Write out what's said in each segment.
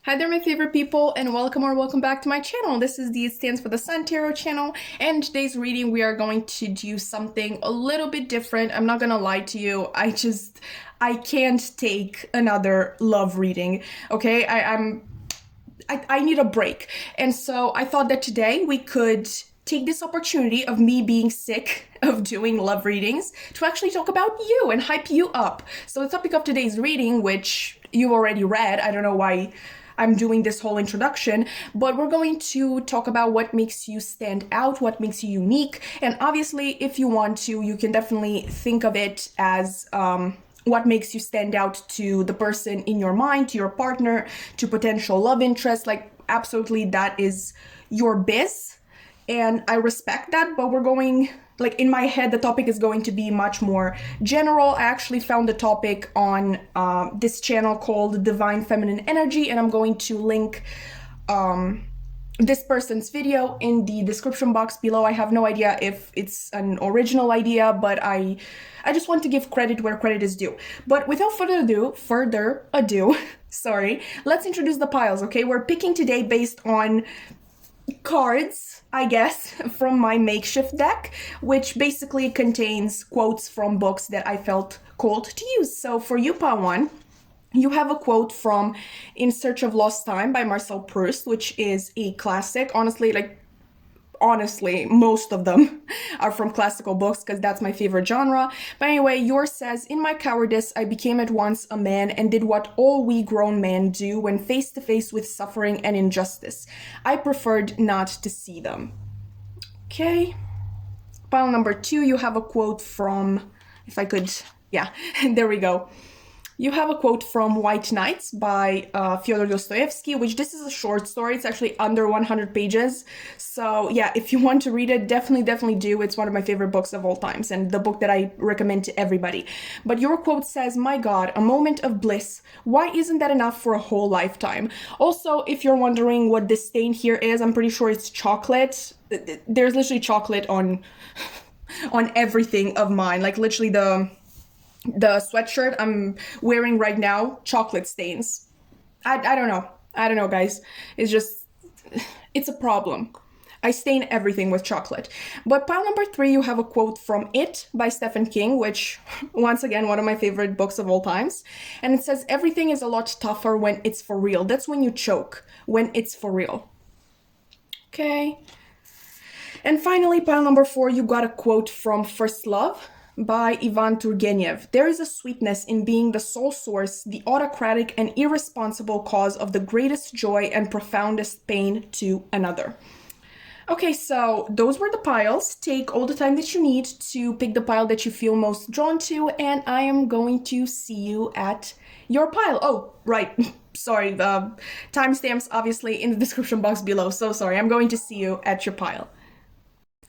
Hi there, my favorite people, and welcome back to my channel. This is the It Stands for the Sun Tarot channel, and today's reading we are going to do something a little bit different. I'm not gonna lie to you, I can't take another love reading, okay? I need a break. And so I thought that today we could take this opportunity of me being sick of doing love readings to actually talk about you and hype you up. So the topic of today's reading, which you already read, I don't know why I'm doing this whole introduction, but we're going to talk about what makes you stand out, what makes you unique. And obviously, if you want to, you can definitely think of it as what makes you stand out to the person in your mind, to your partner, to potential love interest. Like, absolutely, that is your biz. And I respect that, but we're going, like, in my head, the topic is going to be much more general. I actually found a topic on this channel called Divine Feminine Energy, and I'm going to link this person's video in the description box below. I have no idea if it's an original idea, but I just want to give credit where credit is due. But without further ado, sorry, let's introduce the piles, okay? We're picking today based on cards, I guess, from my makeshift deck, which basically contains quotes from books that I felt called to use. So for you, pile one, you have a quote from In Search of Lost Time by Marcel Proust, which is a classic. Honestly, most of them are from classical books because that's my favorite genre. But anyway, yours says, "In my cowardice, I became at once a man and did what all we grown men do when face to face with suffering and injustice. I preferred not to see them." Okay. Pile number two, you have a quote from, if I could, yeah, there we go. You have a quote from White Nights by Fyodor Dostoevsky, which this is a short story. It's actually under 100 pages. So yeah, if you want to read it, definitely do. It's one of my favorite books of all times and the book that I recommend to everybody. But your quote says, "My God, a moment of bliss. Why isn't that enough for a whole lifetime?" Also, if you're wondering what this stain here is, I'm pretty sure it's chocolate. There's literally chocolate on everything of mine. Like literally the sweatshirt I'm wearing right now, chocolate stains. I don't know. I don't know, guys. It's a problem. I stain everything with chocolate. But pile number three, you have a quote from It by Stephen King, which, once again, one of my favorite books of all times. And it says, "Everything is a lot tougher when it's for real. That's when you choke, when it's for real." Okay. And finally, pile number four, you got a quote from First Love by Ivan Turgenev. "There is a sweetness in being the sole source, the autocratic and irresponsible cause of the greatest joy and profoundest pain to another." Okay, so those were the piles. Take all the time that you need to pick the pile that you feel most drawn to, and I am going to see you at your pile. Oh, right. Sorry, the timestamps obviously in the description box below. So sorry, I'm going to see you at your pile.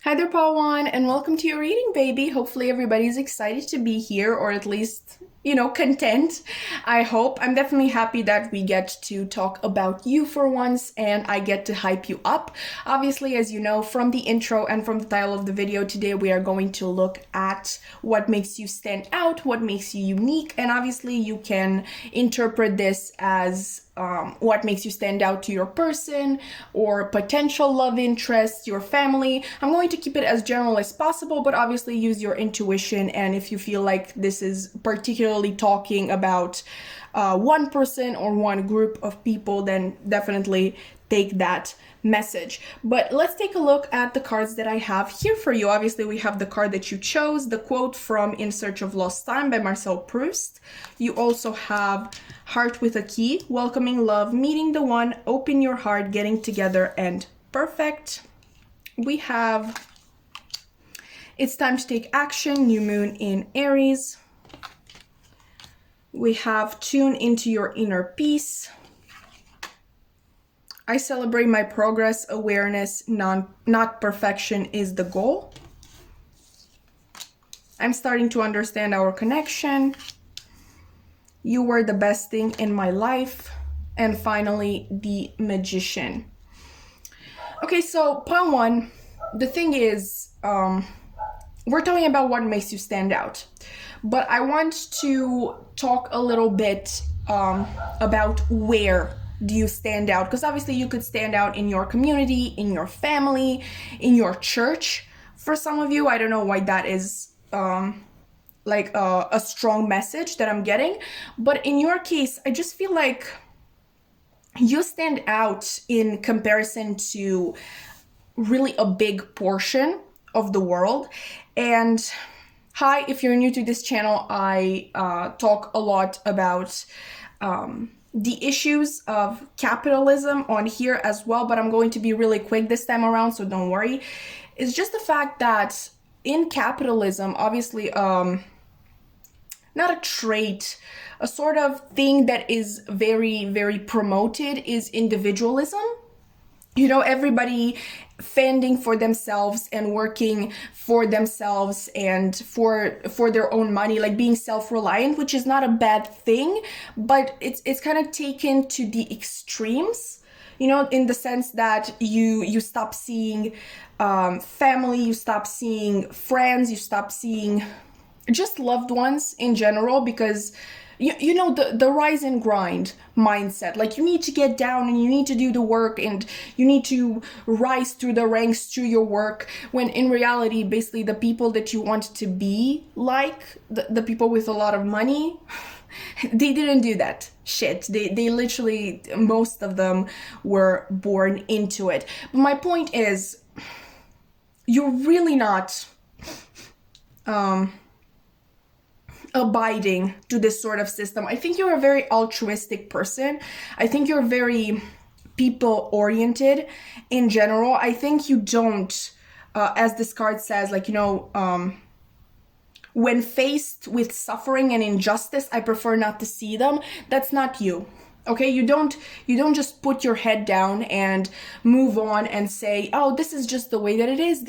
Hi there, Pawan, and welcome to your reading, baby. Hopefully everybody's excited to be here, or at least, content. I hope. I'm definitely happy that we get to talk about you for once, and I get to hype you up. Obviously, as you know from the intro and from the title of the video, today we are going to look at what makes you stand out, what makes you unique, and obviously you can interpret this as what makes you stand out to your person or potential love interest, your family. I'm going to keep it as general as possible, but obviously use your intuition. And if you feel like this is particularly talking about one person or one group of people, then definitely take that message. But let's take a look at the cards that I have here for you. Obviously, we have the card that you chose, the quote from In Search of Lost Time by Marcel Proust. You also have Heart with a Key, Welcoming Love, Meeting the One, Open Your Heart, Getting Together, and Perfect. We have It's Time to Take Action, New Moon in Aries. We have Tune into Your Inner Peace. I Celebrate My Progress, Awareness, Not Perfection is the Goal. I'm Starting to Understand Our Connection. You Were the Best Thing in My Life. And finally, The Magician. Okay, so pile one, the thing is, we're talking about what makes you stand out. But I want to talk a little bit about where do you stand out? Because obviously you could stand out in your community, in your family, in your church. For some of you, I don't know why that is like a strong message that I'm getting. But in your case, I just feel like you stand out in comparison to really a big portion of the world. And hi, if you're new to this channel, I talk a lot about the issues of capitalism on here as well, but I'm going to be really quick this time around, so don't worry. It's just the fact that in capitalism, obviously, not a trait, a sort of thing that is very, very promoted is individualism. You know, everybody fending for themselves and working for themselves and for their own money, like being self-reliant, which is not a bad thing, but it's kind of taken to the extremes, you know, in the sense that you stop seeing family, you stop seeing friends, you stop seeing just loved ones in general, because you know, the rise and grind mindset, like you need to get down and you need to do the work and you need to rise through the ranks through your work, when in reality, basically the people that you want to be like, the people with a lot of money, they didn't do that shit. They literally, most of them were born into it. But my point is, you're really not abiding to this sort of system. I think you're a very altruistic person. I think you're very people oriented in general. I think you don't, as this card says, like, you know, when faced with suffering and injustice, I prefer not to see them. That's not you. Okay, you don't just put your head down and move on and say, oh, this is just the way that it is.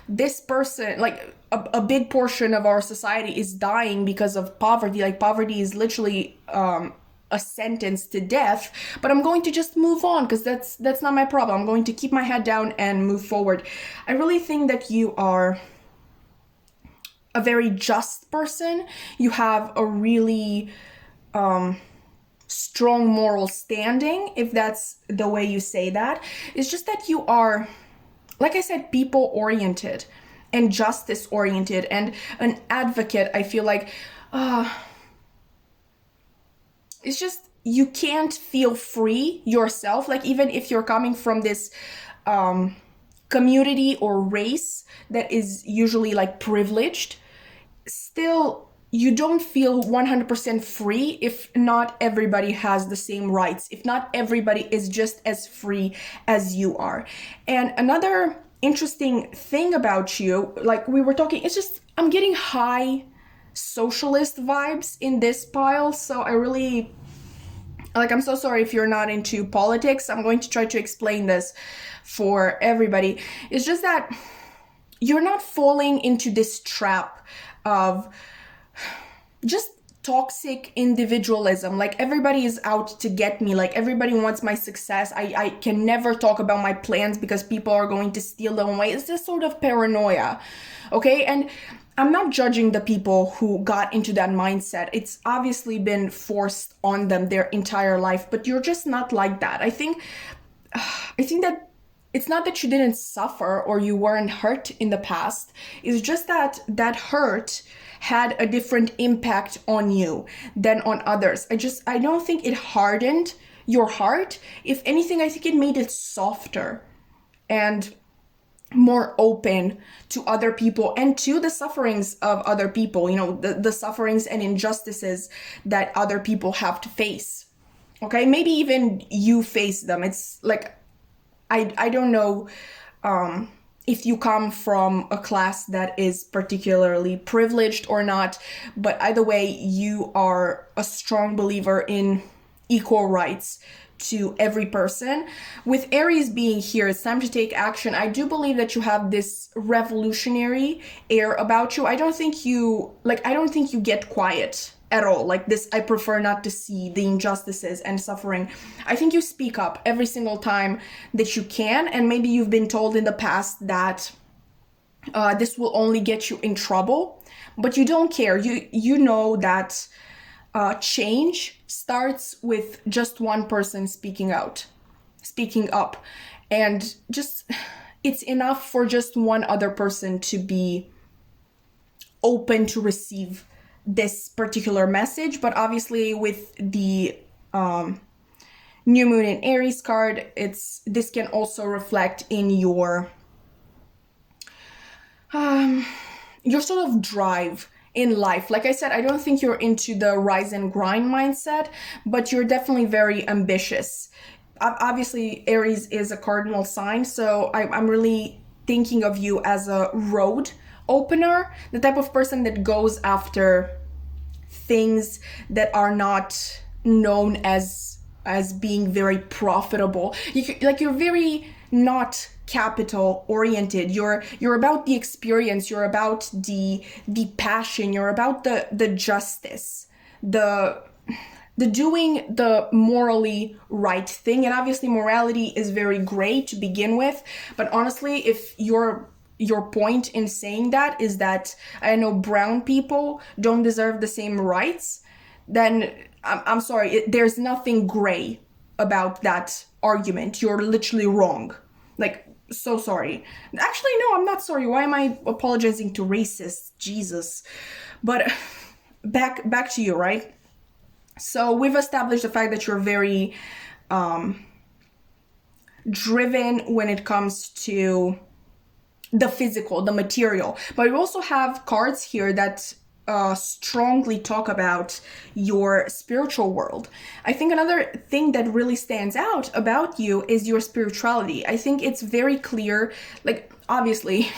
This person, like a big portion of our society is dying because of poverty. Like poverty is literally a sentence to death, but I'm going to just move on because that's not my problem. I'm going to keep my head down and move forward. I really think that you are a very just person. You have a really strong moral standing, if that's the way you say that. It's just that you are, like I said, people oriented and justice oriented and an advocate. I feel like it's just, you can't feel free yourself. Like even if you're coming from this community or race that is usually like privileged, still you don't feel 100% free if not everybody has the same rights, if not everybody is just as free as you are. And another interesting thing about you, like we were talking, it's just, I'm getting high socialist vibes in this pile. So I really, like, I'm so sorry if you're not into politics. I'm going to try to explain this for everybody. It's just that you're not falling into this trap of just toxic individualism. Like everybody is out to get me, like everybody wants my success. I can never talk about my plans because people are going to steal them away. It's this sort of paranoia, okay? And I'm not judging the people who got into that mindset. It's obviously been forced on them their entire life, but you're just not like that. I think that it's not that you didn't suffer or you weren't hurt in the past. It's just that that hurt had a different impact on you than on others. I don't think it hardened your heart. If anything, I think it made it softer and more open to other people and to the sufferings of other people, you know, the sufferings and injustices that other people have to face. Okay, maybe even you face them. It's like, I don't know if you come from a class that is particularly privileged or not, but either way, you are a strong believer in equal rights to every person. With Aries being here, it's time to take action. I do believe that you have this revolutionary air about you. I don't think you get quiet at all. Like this, I prefer not to see the injustices and suffering. I think you speak up every single time that you can, and maybe you've been told in the past that this will only get you in trouble, but you don't care. You know that change starts with just one person speaking up, and just it's enough for just one other person to be open to receive this particular message. But obviously with the new moon in Aries card, this can also reflect in your sort of drive in life. Like I said, I don't think you're into the rise and grind mindset, but you're definitely very ambitious. Obviously, Aries is a cardinal sign, so I'm really thinking of you as a road opener, the type of person that goes after things that are not known as being very profitable. You're very not capital oriented. You're about the experience, you're about the passion, you're about the justice, the doing the morally right thing. And obviously morality is very great to begin with, but honestly, if your point in saying that is that, I know, brown people don't deserve the same rights, then I'm sorry, there's nothing gray about that argument. You're literally wrong. Like, so sorry. Actually, no, I'm not sorry. Why am I apologizing to racists? Jesus. But back to you, right? So we've established the fact that you're very driven when it comes to the physical, the material. But we also have cards here that strongly talk about your spiritual world. I think another thing that really stands out about you is your spirituality. I think it's very clear, like, obviously,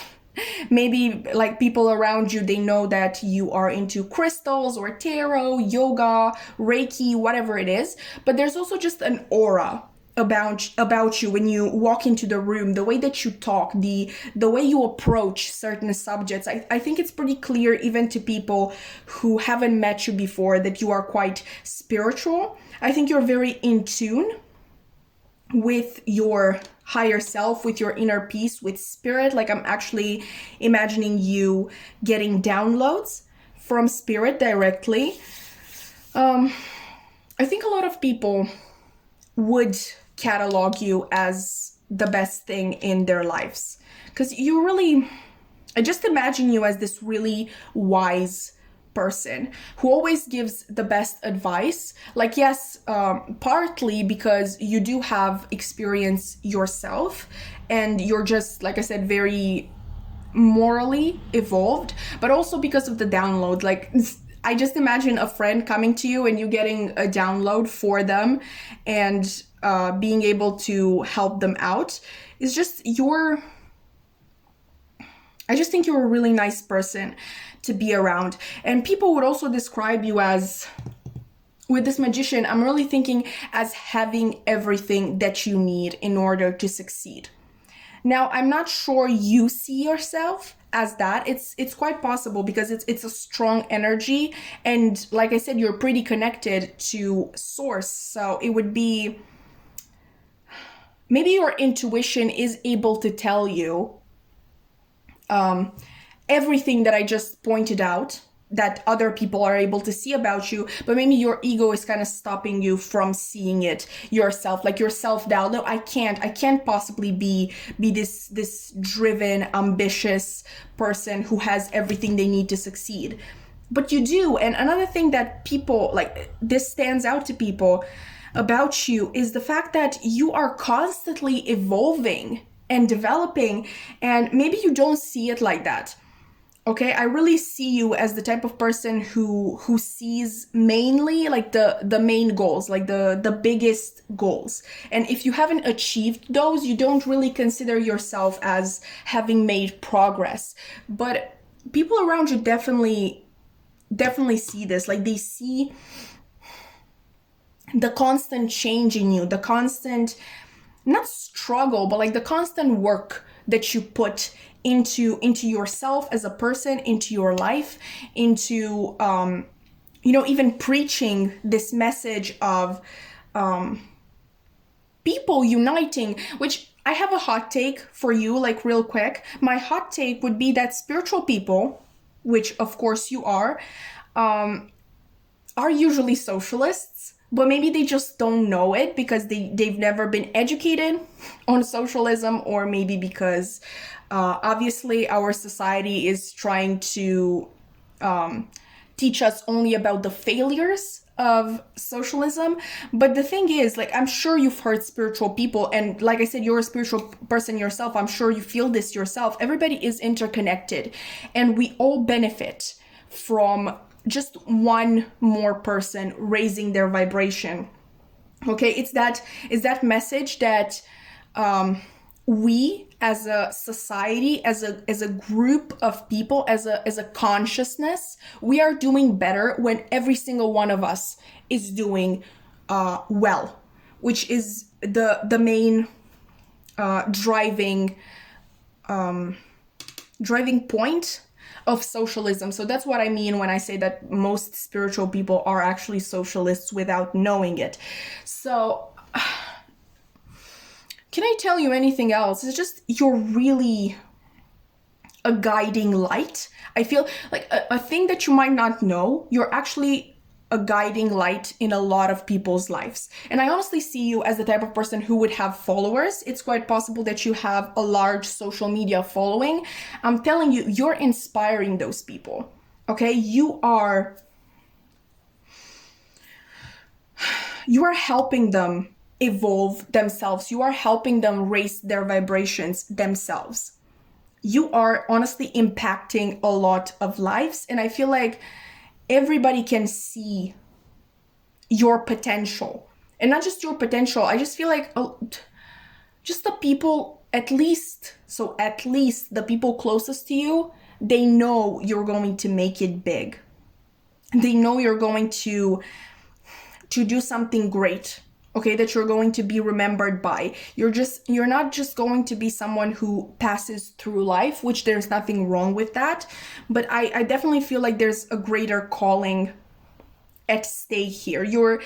maybe like people around you, they know that you are into crystals or tarot, yoga, Reiki, whatever it is, but there's also just an aura about you when you walk into the room, the way that you talk, the way you approach certain subjects. I think it's pretty clear even to people who haven't met you before that you are quite spiritual. I think you're very in tune with your higher self, with your inner peace, with spirit. Like, I'm actually imagining you getting downloads from spirit directly. I think a lot of people would catalog you as the best thing in their lives, because I just imagine you as this really wise person who always gives the best advice. Like, yes, partly because you do have experience yourself and you're just, like I said, very morally evolved, but also because of the download. Like, I just imagine a friend coming to you and you getting a download for them and being able to help them out. It's just I just think you're a really nice person to be around. And people would also describe you as, with this magician, I'm really thinking as having everything that you need in order to succeed. Now, I'm not sure you see yourself as that. It's quite possible because it's a strong energy, and like I said, you're pretty connected to source. So it would be, maybe your intuition is able to tell you everything that I just pointed out that other people are able to see about you, but maybe your ego is kind of stopping you from seeing it yourself, like your self-doubt. No, I can't possibly be this driven, ambitious person who has everything they need to succeed. But you do. And another thing that people, like, this stands out to people about you is the fact that you are constantly evolving and developing, and maybe you don't see it like that. Okay, I really see you as the type of person who sees mainly like the main goals, like the biggest goals. And if you haven't achieved those, you don't really consider yourself as having made progress. But people around you definitely see this. Like, they see the constant change in you, the constant, not struggle, but like the constant work that you put into yourself as a person, into your life, into even preaching this message of people uniting. Which, I have a hot take for you, like, real quick. My hot take would be that spiritual people, which of course you are are usually socialists, but maybe they just don't know it because they've never been educated on socialism, or maybe because obviously our society is trying to teach us only about the failures of socialism. But the thing is, like, I'm sure you've heard spiritual people, and like I said, you're a spiritual person yourself. I'm sure you feel this yourself. Everybody is interconnected, and we all benefit from just one more person raising their vibration. Okay, it's that message that we as a society, as a group of people, as a consciousness, we are doing better when every single one of us is doing well, which is the main driving point of socialism. So that's what I mean when I say that most spiritual people are actually socialists without knowing it. So can I tell you anything else? It's just, you're really a guiding light. I feel like a thing that you might not know, you're actually a guiding light in a lot of people's lives. And I honestly see you as the type of person who would have followers. It's quite possible that you have a large social media following. I'm telling you, you're inspiring those people. Okay? You are helping them evolve themselves. You are helping them raise their vibrations themselves. You are honestly impacting a lot of lives, and I feel like everybody can see your potential. And not just your potential, I just feel like just the people, at least the people closest to you, they know you're going to make it big. They know you're going to do something great. Okay, that you're going to be remembered by. You're not just going to be someone who passes through life, which there's nothing wrong with that, but I definitely feel like there's a greater calling at stake here.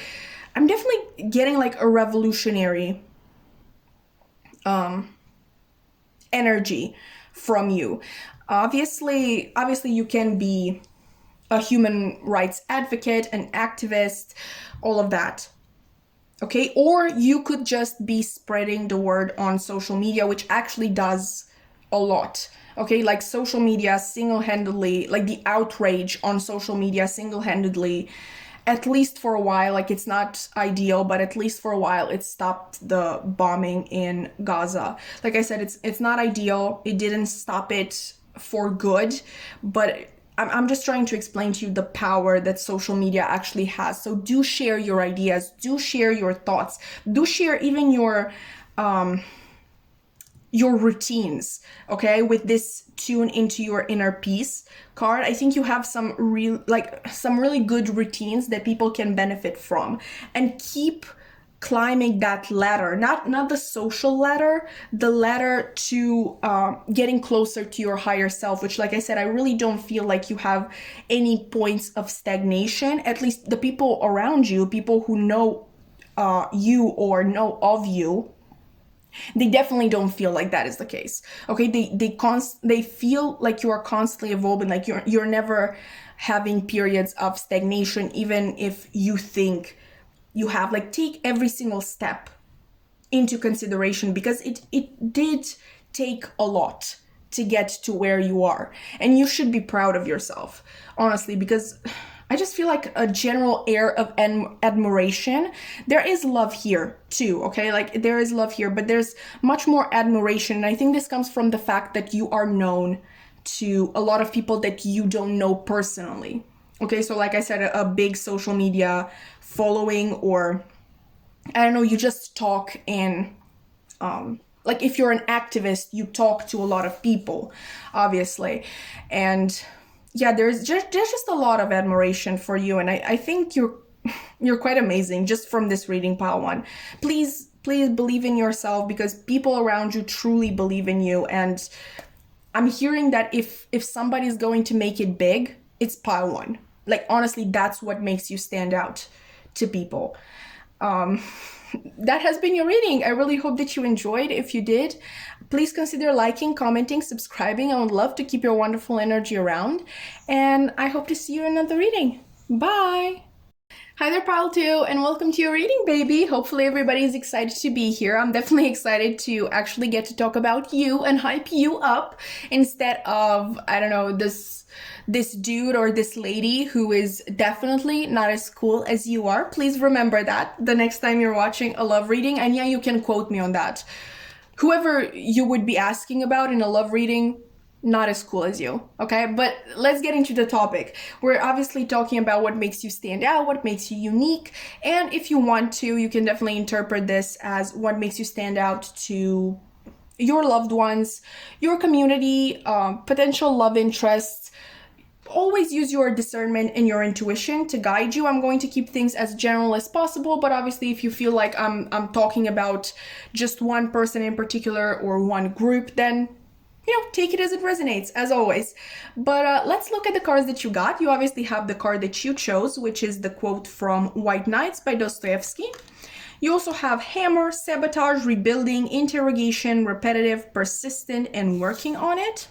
I'm definitely getting like a revolutionary energy from you. Obviously you can be a human rights advocate, an activist, all of that. Okay, or you could just be spreading the word on social media, which actually does a lot. Okay, like social media single-handedly, like the outrage on social media single-handedly, at least for a while, like it's not ideal, but at least for a while, it stopped the bombing in Gaza. Like I said, it's not ideal. It didn't stop it for good, but I'm just trying to explain to you the power that social media actually has. So do share your ideas, do share your thoughts, do share even your routines, okay? With this tune into your inner peace card, I think you have some really good routines that people can benefit from, and keep climbing that ladder, not the social ladder, the ladder to getting closer to your higher self, which, like I said, I really don't feel like you have any points of stagnation. At least the people around you, people who know you or know of you, they definitely don't feel like that is the case. Okay, they feel like you are constantly evolving, like you're never having periods of stagnation, even if you think you have. Like, take every single step into consideration, because it did take a lot to get to where you are, and you should be proud of yourself, honestly, because I just feel like a general air of admiration. There is love here too, okay? Like, there is love here, but there's much more admiration, and I think this comes from the fact that you are known to a lot of people that you don't know personally. Okay, so like I said, a big social media following, or I don't know, you just talk in, like if you're an activist, you talk to a lot of people, obviously. And yeah, there's just a lot of admiration for you. And I think you're quite amazing just from this reading, pile one. Please believe in yourself, because people around you truly believe in you. And I'm hearing that if somebody's going to make it big, it's pile one. Like, honestly, that's what makes you stand out to people. That has been your reading. I really hope that you enjoyed. If you did, please consider liking, commenting, subscribing. I would love to keep your wonderful energy around. And I hope to see you in another reading. Bye! Hi there, Pile 2, and welcome to your reading, baby. Hopefully everybody's excited to be here. I'm definitely excited to actually get to talk about you and hype you up instead of, I don't know, this dude or this lady who is definitely not as cool as you are. Please remember that the next time you're watching a love reading, and yeah, you can quote me on that. Whoever you would be asking about in a love reading, not as cool as you, okay? But let's get into the topic. We're obviously talking about what makes you stand out, what makes you unique, and if you want to, you can definitely interpret this as what makes you stand out to your loved ones, your community, potential love interests. Always use your discernment and your intuition to guide you. I'm going to keep things as general as possible, but obviously if you feel like I'm talking about just one person in particular or one group, then take it as it resonates, as always. But let's look at the cards that you got. You obviously have the card that you chose, which is the quote from White Knights by Dostoevsky. You also have hammer, sabotage, rebuilding, interrogation, repetitive, persistent, and working on it.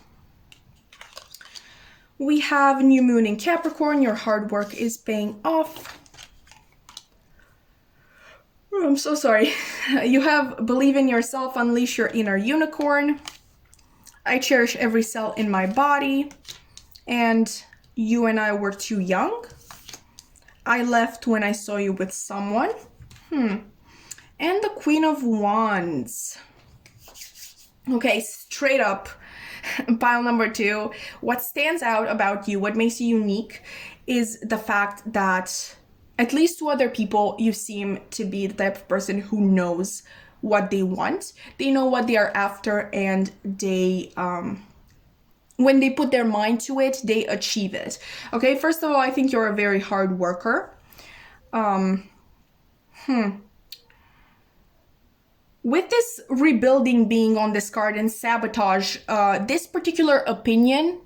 We have new moon in Capricorn. Your hard work is paying off. Oh, I'm so sorry. You have believe in yourself, unleash your inner unicorn. I cherish every cell in my body, and you and I were too young. I left when I saw you with someone. And the Queen of Wands. Okay, straight up, pile number 2. What stands out about you, what makes you unique, is the fact that, at least to other people, you seem to be the type of person who knows what they want. They know what they are after, and they when they put their mind to it, they achieve it. Okay, first of all, I think you're a very hard worker. With this rebuilding being on this card and sabotage, this particular opinion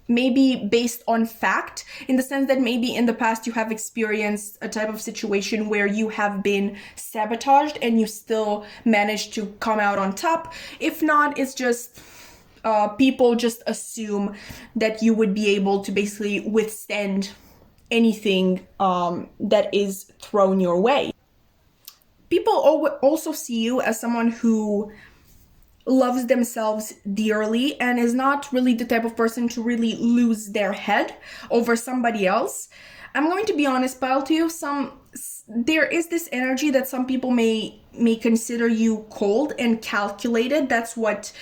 may be based on fact, in the sense that maybe in the past you have experienced a type of situation where you have been sabotaged and you still managed to come out on top. If not, it's just people just assume that you would be able to basically withstand anything that is thrown your way. People also see you as someone who loves themselves dearly and is not really the type of person to really lose their head over somebody else. I'm going to be honest, pile to you, there is this energy that some people may consider you cold and calculated. That's what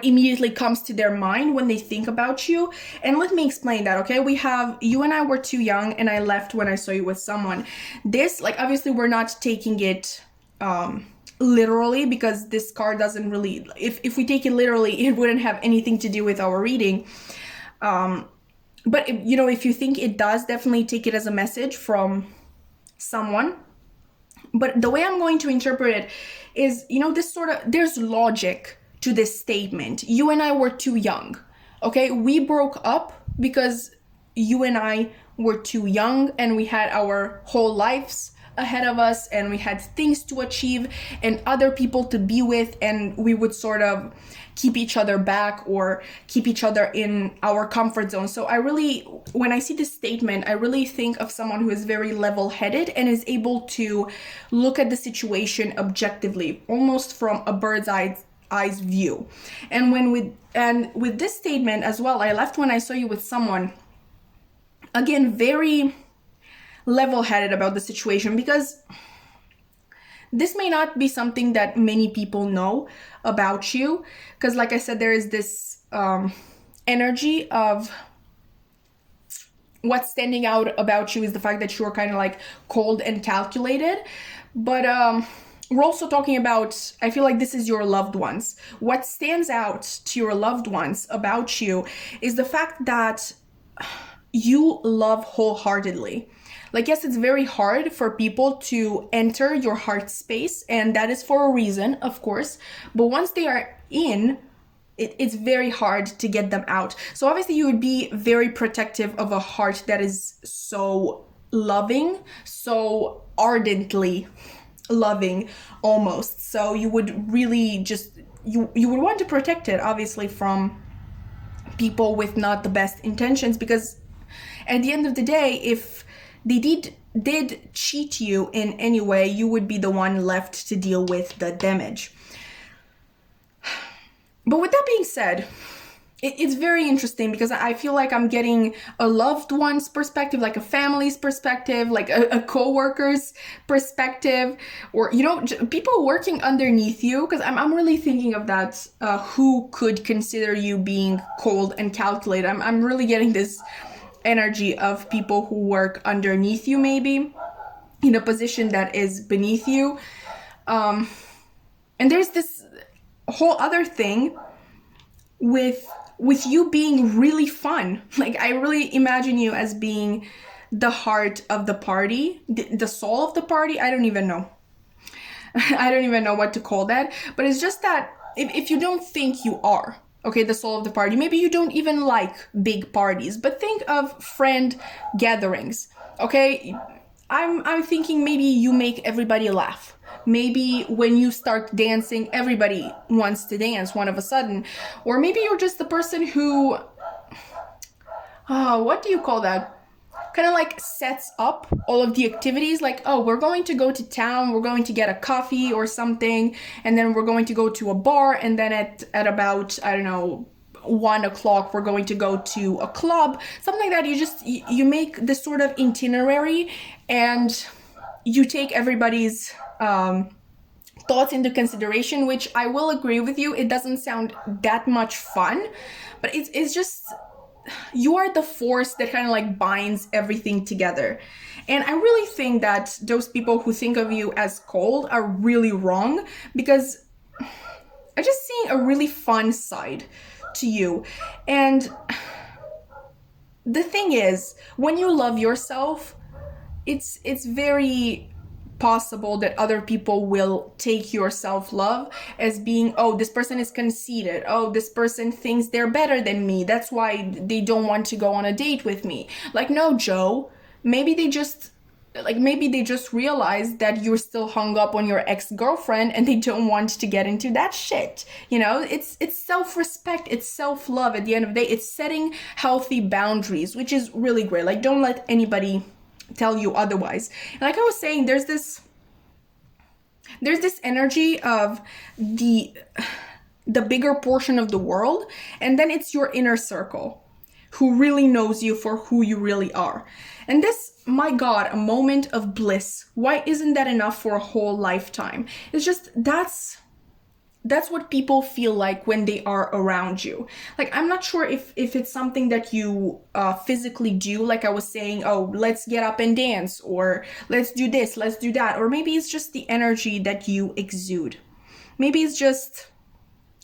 immediately comes to their mind when they think about you. And let me explain that, okay? We have, you and I were too young, and I left when I saw you with someone. This, like, obviously we're not taking it literally, because this card doesn't really, if we take it literally, it wouldn't have anything to do with our reading. But if you think it does, definitely take it as a message from someone. But the way I'm going to interpret it is, this sort of, there's logic to this statement. You and I were too young. Okay, we broke up because you and I were too young, and we had our whole lives ahead of us, and we had things to achieve and other people to be with, and we would sort of keep each other back or keep each other in our comfort zone. So when I see this statement, I really think of someone who is very level-headed and is able to look at the situation objectively, almost from a bird's eyes view. And with this statement as well, I left when I saw you with someone, again, very level-headed about the situation, because this may not be something that many people know about you, because like I said, there is this energy of what's standing out about you is the fact that you're kind of like cold and calculated. But we're also talking about, I feel like this is your loved ones. What stands out to your loved ones about you is the fact that you love wholeheartedly. Like, yes, it's very hard for people to enter your heart space, and that is for a reason, of course. But once they are in, it's very hard to get them out. So obviously you would be very protective of a heart that is so loving, so ardently loving almost. So you would really just, you would want to protect it, obviously, from people with not the best intentions, because at the end of the day, if they did cheat you in any way, you would be the one left to deal with the damage. But with that being said, it's very interesting because I feel like I'm getting a loved one's perspective, like a family's perspective, like a co-worker's perspective, or, you know, people working underneath you, because I'm really thinking of that, who could consider you being cold and calculated. I'm really getting this energy of people who work underneath you, maybe in a position that is beneath you. And there's this whole other thing with you being really fun. Like, I really imagine you as being the heart of the party, the soul of the party. I don't even know. I don't even know what to call that. But it's just that if you don't think you are, okay, the soul of the party, maybe you don't even like big parties, but think of friend gatherings, okay? I'm thinking maybe you make everybody laugh. Maybe when you start dancing, everybody wants to dance one of a sudden. Or maybe you're just the person who, what do you call that? Kind of like sets up all of the activities, like, oh, we're going to go to town, we're going to get a coffee or something, and then we're going to go to a bar, and then at about, I don't know, 1 o'clock, we're going to go to a club, something like that. You make this sort of itinerary, and you take everybody's thoughts into consideration, which I will agree with you, it doesn't sound that much fun, but it's just, you are the force that kind of like binds everything together. And I really think that those people who think of you as cold are really wrong, because I'm just seeing a really fun side to you. And the thing is, when you love yourself, it's very possible that other people will take your self-love as being, oh, this person is conceited, oh, this person thinks they're better than me, that's why they don't want to go on a date with me. Like, no, Joe, maybe they just realize that you're still hung up on your ex-girlfriend and they don't want to get into that shit. You know, it's self-respect, it's self-love. At the end of the day, it's setting healthy boundaries, which is really great. Like, don't let anybody tell you otherwise. And like I was saying, there's this energy of the bigger portion of the world, and then it's your inner circle who really knows you for who you really are. And this, my God, a moment of bliss. Why isn't that enough for a whole lifetime? It's just, that's what people feel like when they are around you. Like, I'm not sure if it's something that you physically do, like I was saying, oh, let's get up and dance, or let's do this, let's do that, or maybe it's just the energy that you exude. Maybe it's just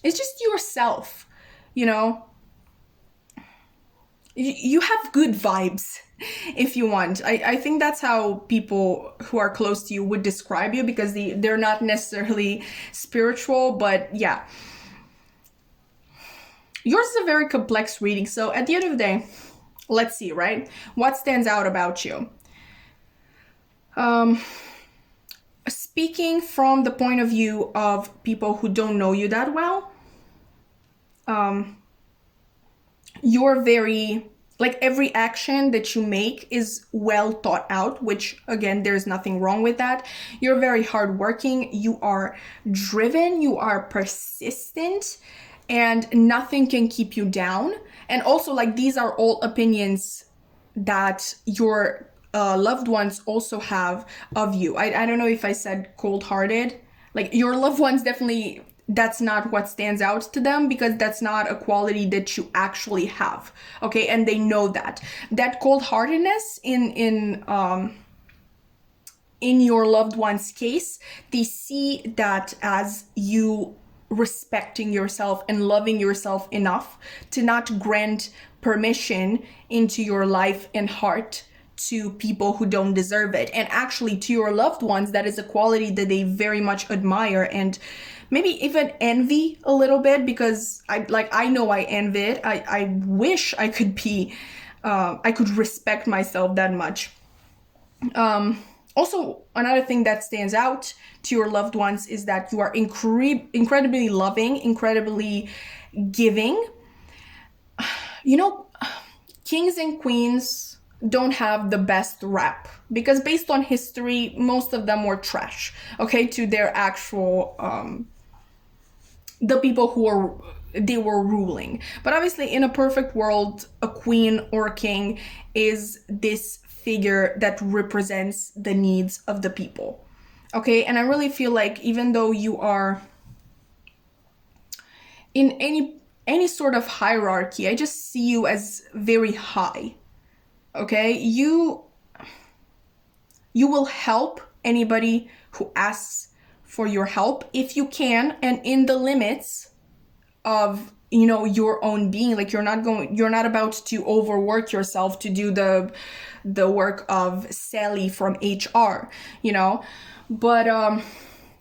yourself, you know? You have good vibes, if you want. I think that's how people who are close to you would describe you, because they're not necessarily spiritual, but yeah. Yours is a very complex reading, so at the end of the day, let's see, right? What stands out about you? Speaking from the point of view of people who don't know you that well, you're very, like, every action that you make is well thought out, which, again, there's nothing wrong with that. You're very hardworking, you are driven, you are persistent, and nothing can keep you down. And also, like, these are all opinions that your loved ones also have of you. I don't know if I said cold-hearted. Like, your loved ones definitely, that's not what stands out to them, because that's not a quality that you actually have, okay? And they know that cold-heartedness in your loved one's case, they see that as you respecting yourself and loving yourself enough to not grant permission into your life and heart to people who don't deserve it. And actually, to your loved ones, that is a quality that they very much admire, and maybe even envy a little bit, because I know I envy it. I wish I could be, I could respect myself that much. Also, another thing that stands out to your loved ones is that you are incredibly loving, incredibly giving. You know, kings and queens don't have the best rap, because based on history, most of them were trash, okay, to their actual the people they were ruling. But obviously, in a perfect world, a queen or a king is this figure that represents the needs of the people, okay? And I really feel like even though you are in any sort of hierarchy, I just see you as very high, okay? You will help anybody who asks for your help if you can, and in the limits of, you know, your own being. Like, you're not about to overwork yourself to do the work of Sally from HR, you know. But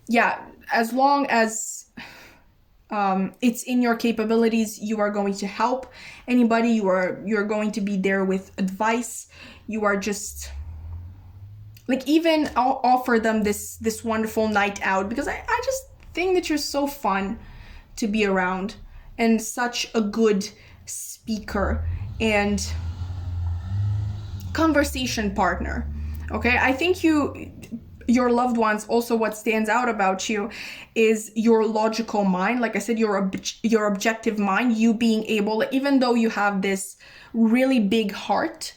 yeah, as long as it's in your capabilities, you are going to help anybody. You're going to be there with advice. You are just like, even I'll offer them this wonderful night out, because I just think that you're so fun to be around and such a good speaker and conversation partner. Okay, I think your loved ones, also what stands out about you is your logical mind. Like I said, your objective mind, you being able, even though you have this really big heart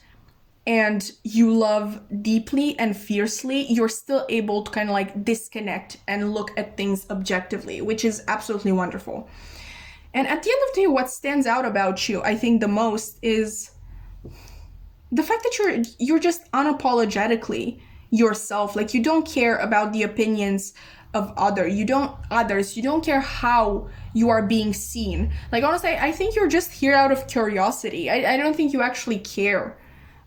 and you love deeply and fiercely, you're still able to kind of like disconnect and look at things objectively, which is absolutely wonderful. And at the end of the day, what stands out about you, I think the most, is the fact that you're just unapologetically yourself. Like, you don't care about the opinions of others. You don't care how you are being seen. Like, honestly, I think you're just here out of curiosity. I don't think you actually care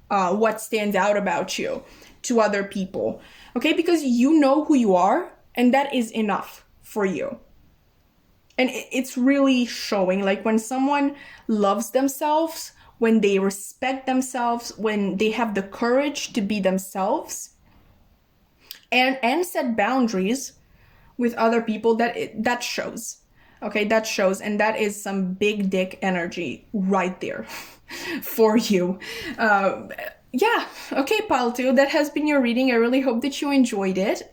what stands out about you to other people. Okay, because you know who you are, and that is enough for you. And it's really showing. Like, when someone loves themselves, when they respect themselves, when they have the courage to be themselves and set boundaries with other people, that shows. Okay, that shows, and that is some big dick energy right there for you. Yeah, okay, pile 2, that has been your reading. I really hope that you enjoyed it.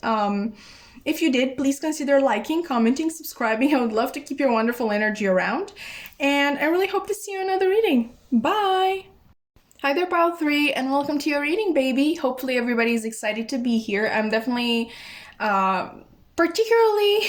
If you did, please consider liking, commenting, subscribing. I would love to keep your wonderful energy around. And I really hope to see you in another reading. Bye! Hi there, pile 3, and welcome to your reading, baby. Hopefully everybody's excited to be here. I'm definitely particularly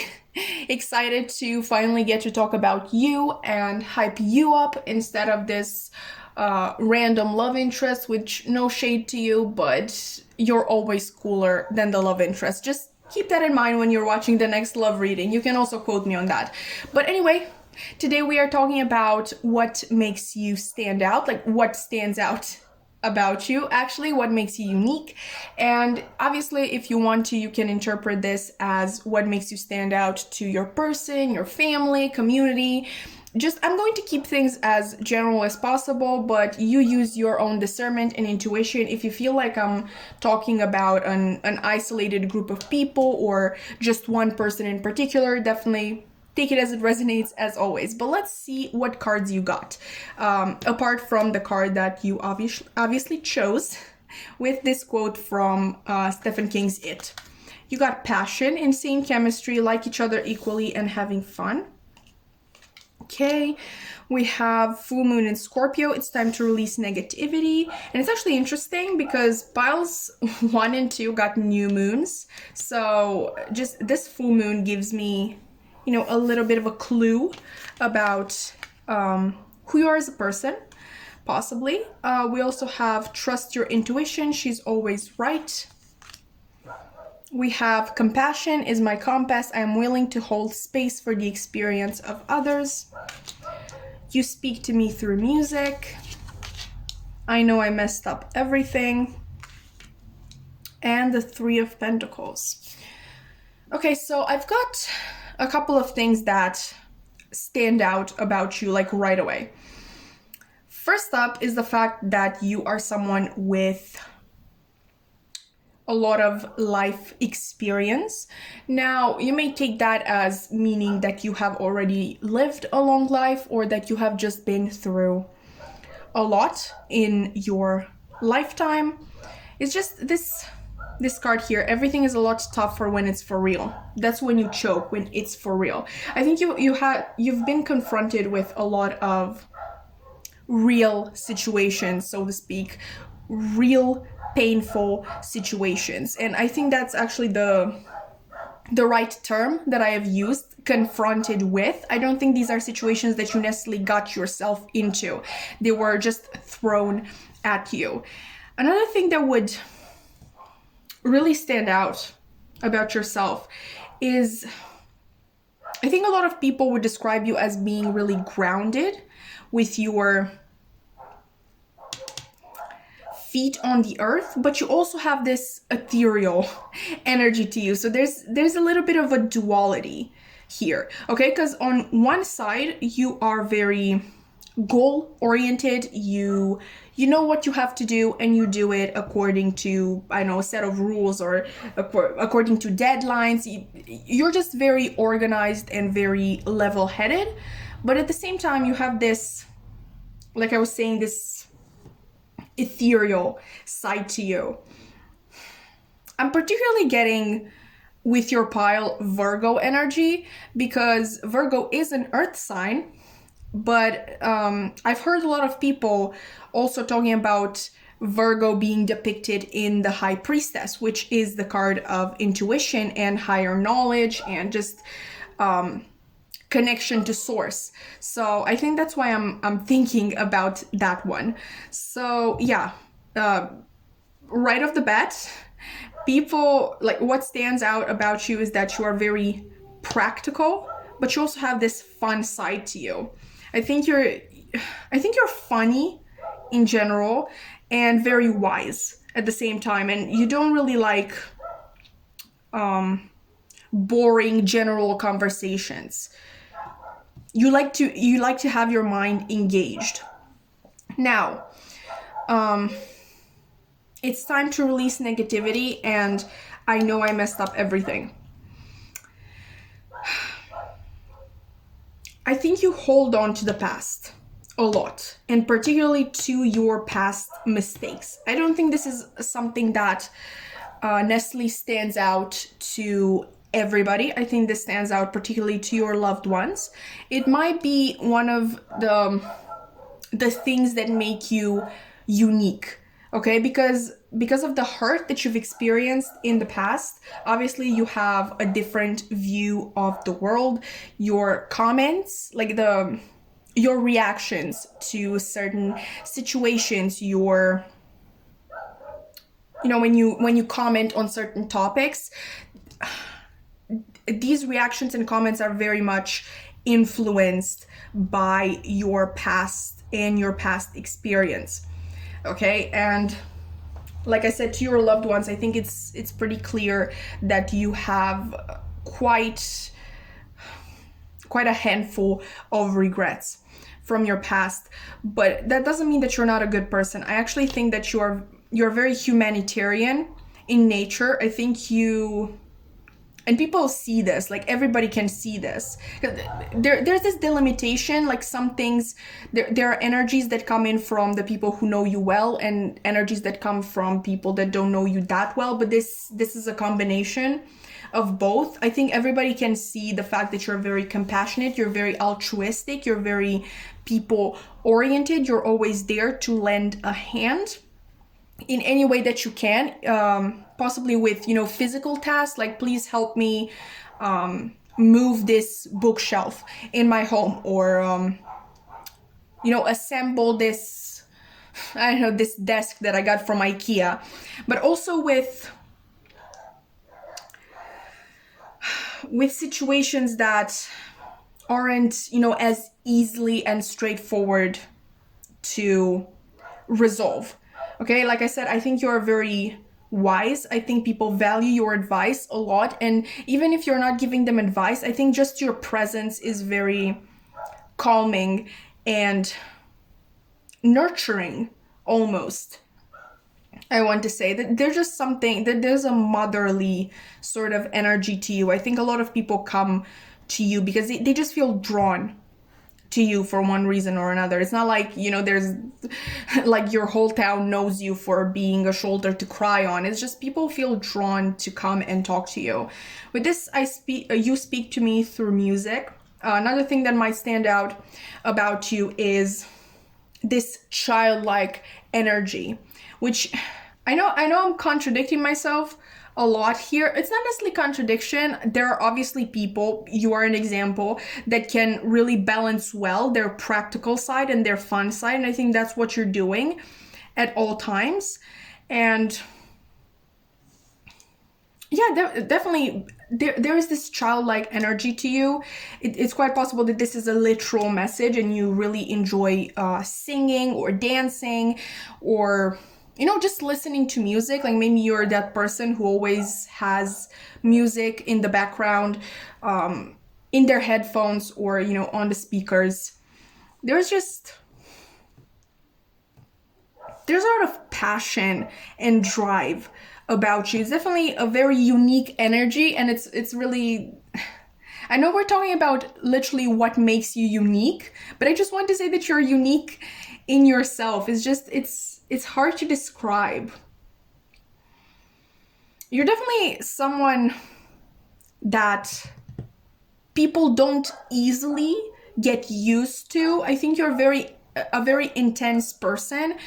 excited to finally get to talk about you and hype you up instead of this random love interest, which, no shade to you, but you're always cooler than the love interest. Just keep that in mind when you're watching the next love reading. You can also quote me on that. But anyway, today we are talking about what makes you stand out, like what stands out about you, actually, what makes you unique. And obviously, if you want to, you can interpret this as what makes you stand out to your person, your family, community. I'm going to keep things as general as possible, but you use your own discernment and intuition. If you feel like I'm talking about an isolated group of people or just one person in particular, definitely take it as it resonates, as always. But let's see what cards you got. Apart from the card that you obviously chose with this quote from Stephen King's It. You got passion, insane chemistry, like each other equally, and having fun. Okay, we have full moon in Scorpio. It's time to release negativity. And it's actually interesting because piles 1 and 2 got new moons. So just this full moon gives me, you know, a little bit of a clue about who you are as a person, possibly. We also have trust your intuition. She's always right. We have compassion is my compass. I am willing to hold space for the experience of others. You speak to me through music. I know I messed up everything. And the 3 of Pentacles. Okay, so I've got a couple of things that stand out about you, like, right away. First up is the fact that you are someone with a lot of life experience. Now, you may take that as meaning that you have already lived a long life, or that you have just been through a lot in your lifetime. It's just this card here. Everything is a lot tougher when it's for real. That's when you choke, when it's for real. I think you've been confronted with a lot of real situations, so to speak, real painful situations, and I think that's actually the right term that I have used, confronted with. I don't think these are situations that you necessarily got yourself into. They were just thrown at you. Another thing that would really stand out about yourself is, I think a lot of people would describe you as being really grounded, with your feet on the earth, but you also have this ethereal energy to you. So there's a little bit of a duality here, okay? Because on one side, you are very goal oriented. You know what you have to do, and you do it according to, I know, a set of rules, or according to deadlines. You're just very organized and very level-headed. But at the same time, you have this, like I was saying, this ethereal side to you. I'm particularly getting, with your pile, Virgo energy, because Virgo is an earth sign, but I've heard a lot of people also talking about Virgo being depicted in the High Priestess, which is the card of intuition and higher knowledge and just connection to source. So I think that's why I'm thinking about that one. So yeah, right off the bat, people, like, what stands out about you is that you are very practical, but you also have this fun side to you. I think you're funny in general, and very wise at the same time, and you don't really like boring general conversations. You like to have your mind engaged. Now, it's time to release negativity, and I know I messed up everything. I think you hold on to the past a lot, and particularly to your past mistakes. I don't think this is something that necessarily stands out to everybody. I think this stands out particularly to your loved ones. It might be one of the things that make you unique, okay? Because of the hurt that you've experienced in the past, obviously you have a different view of the world. Your comments, like your reactions to certain situations, when you comment on certain topics, these reactions and comments are very much influenced by your past and your past experience, okay? And like I said, to your loved ones, I think it's pretty clear that you have quite a handful of regrets from your past, but that doesn't mean that you're not a good person. I actually think that you're very humanitarian in nature. I think and people see this, like everybody can see this. There's this delimitation, like some things, there are energies that come in from the people who know you well, and energies that come from people that don't know you that well, but this is a combination of both. I think everybody can see the fact that you're very compassionate, you're very altruistic, you're very people oriented, you're always there to lend a hand in any way that you can, possibly with, physical tasks, like please help me move this bookshelf in my home, or assemble this, I don't know, this desk that I got from IKEA. But also with situations that aren't, as easily and straightforward to resolve. Okay, like I said, I think you're very wise. I think people value your advice a lot. And even if you're not giving them advice, I think just your presence is very calming and nurturing, almost. I want to say that there's just something, that there's a motherly sort of energy to you. I think a lot of people come to you because they just feel drawn to you for one reason or another. It's not like, there's like your whole town knows you for being a shoulder to cry on. It's just people feel drawn to come and talk to you. With this, you speak to me through music. Another thing that might stand out about you is this childlike energy, which I know I'm contradicting myself a lot here. It's not necessarily contradiction. There are obviously people, you are an example, that can really balance well their practical side and their fun side. And I think that's what you're doing at all times. And yeah, definitely there is this childlike energy to you. It's quite possible that this is a literal message and you really enjoy singing or dancing or just listening to music. Like maybe you're that person who always has music in the background, in their headphones or, on the speakers. There's a lot of passion and drive about you. It's definitely a very unique energy, and it's really, I know we're talking about literally what makes you unique, but I just want to say that you're unique in yourself. It's hard to describe. You're definitely someone that people don't easily get used to. I think you're a very intense person,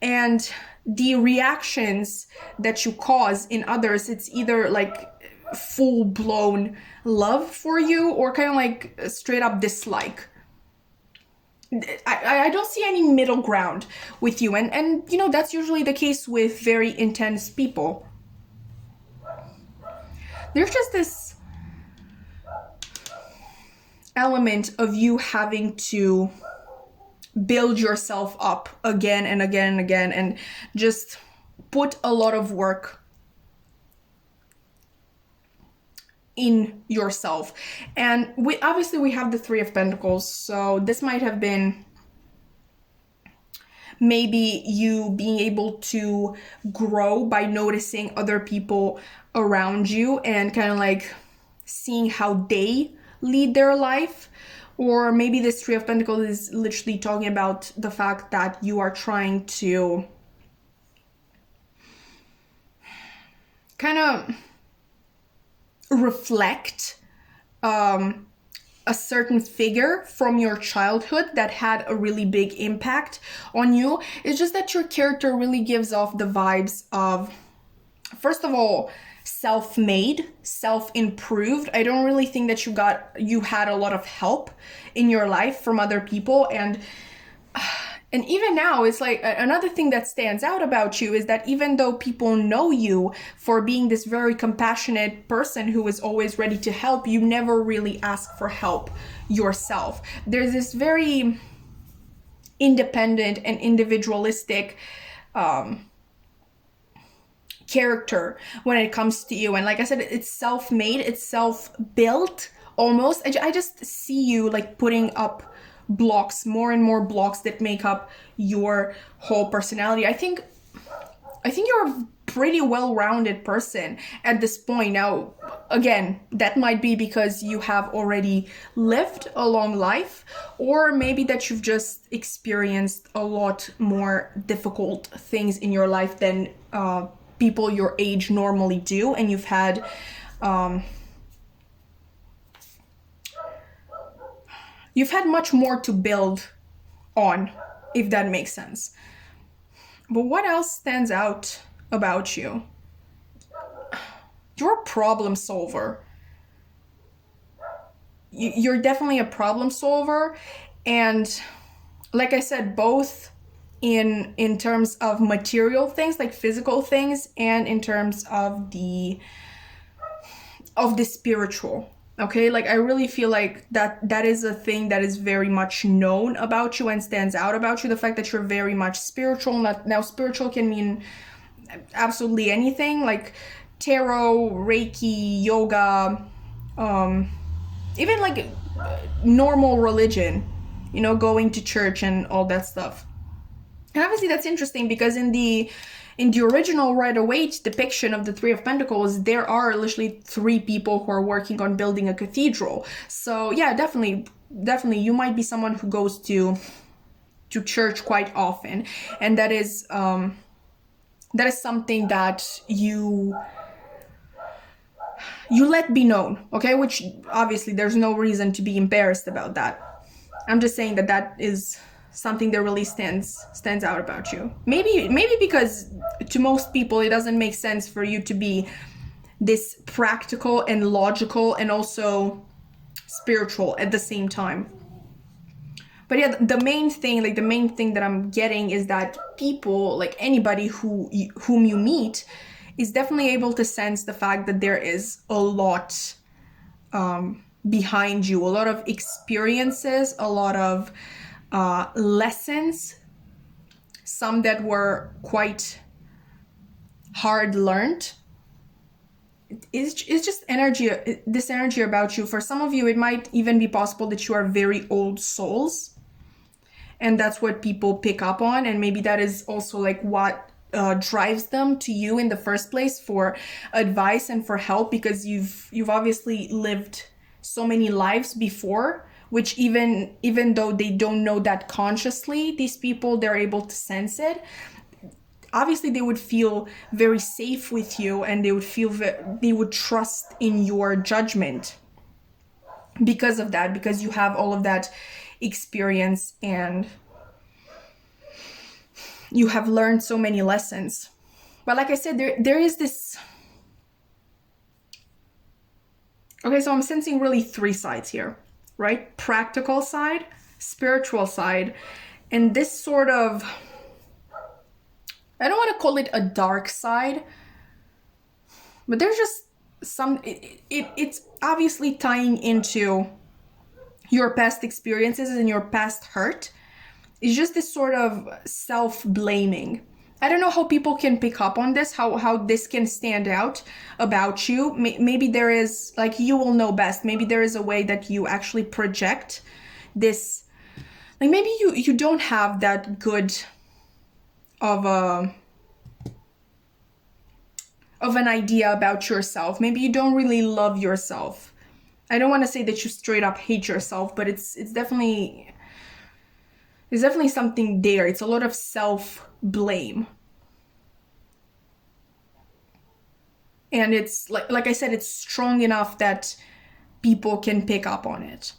and the reactions that you cause in others, it's either like full-blown love for you or kind of like straight up dislike. I don't see any middle ground with you, and that's usually the case with very intense people. There's just this element of you having to build yourself up again and again and again and just put a lot of work in yourself. And we have the Three of Pentacles, so this might have been maybe you being able to grow by noticing other people around you and kind of like seeing how they lead their life. Or maybe this Three of Pentacles is literally talking about the fact that you are trying to kind of reflect a certain figure from your childhood that had a really big impact on you. It's just that your character really gives off the vibes of, first of all, self-made, self-improved. I don't really think that you had a lot of help in your life from other people, and even now, it's like another thing that stands out about you is that even though people know you for being this very compassionate person who is always ready to help, you never really ask for help yourself. There's this very independent and individualistic character when it comes to you. And like I said, it's self-made, it's self-built almost. I just see you like putting up blocks, more and more blocks that make up your whole personality. I think you're a pretty well-rounded person at this point. Now, again, that might be because you have already lived a long life, or maybe that you've just experienced a lot more difficult things in your life than people your age normally do, and you've had much more to build on, if that makes sense. But what else stands out about you? You're a problem solver. You're definitely a problem solver, and like I said, both in terms of material things, like physical things, and in terms of the spiritual. Okay, like I really feel like that is a thing that is very much known about you and stands out about you. The fact that you're very much spiritual. Now, spiritual can mean absolutely anything, like tarot, Reiki, yoga, even like normal religion, going to church and all that stuff. And obviously that's interesting because in the original Rider-Waite depiction of the Three of Pentacles, there are literally three people who are working on building a cathedral. So yeah, definitely definitely you might be someone who goes to church quite often, and that is something that you let be known, okay? Which obviously there's no reason to be embarrassed about that. I'm just saying that that is something that really stands out about you. Maybe because to most people it doesn't make sense for you to be this practical and logical and also spiritual at the same time. But yeah, the main thing that I'm getting is that people, like anybody whom you meet, is definitely able to sense the fact that there is a lot behind you, a lot of experiences, a lot of lessons, some that were quite hard learned. It's just energy, this energy about you. For some of you, it might even be possible that you are very old souls, and that's what people pick up on, and maybe that is also like what drives them to you in the first place for advice and for help, because you've obviously lived so many lives before, which even though they don't know that consciously, these people, they're able to sense it. Obviously they would feel very safe with you, and they would trust in your judgment because of that, because you have all of that experience and you have learned so many lessons. But like I said, there is this, okay, so I'm sensing really three sides here, right? Practical side, spiritual side, and this sort of, I don't want to call it a dark side, but there's just some, it's obviously tying into your past experiences and your past hurt. It's just this sort of self-blaming. I don't know how people can pick up on this, how this can stand out about you. Maybe there is, like, you will know best. Maybe there is a way that you actually project this. Like, maybe you don't have that good of an idea about yourself. Maybe you don't really love yourself. I don't want to say that you straight up hate yourself, but it's definitely something there. It's a lot of self-blame. And it's like I said, it's strong enough that people can pick up on it.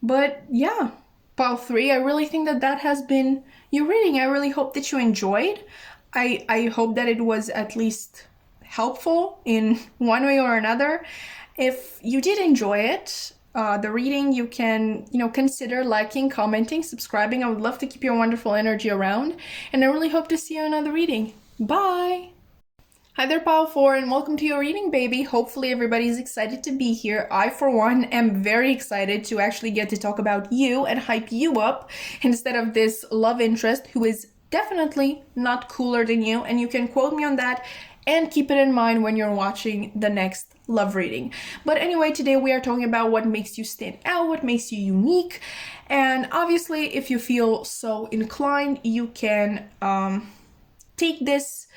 But yeah, pile 3, I really think that has been your reading. I really hope that you enjoyed. I hope that it was at least helpful in one way or another. If you did enjoy it, the reading, you can, consider liking, commenting, subscribing. I would love to keep your wonderful energy around, and I really hope to see you in another reading. Bye! Hi there, Pile 4, and welcome to your reading, baby. Hopefully everybody's excited to be here. I, for one, am very excited to actually get to talk about you and hype you up instead of this love interest who is definitely not cooler than you, and you can quote me on that and keep it in mind when you're watching the next love reading. But anyway, today we are talking about what makes you stand out, what makes you unique, and obviously if you feel so inclined, you can take this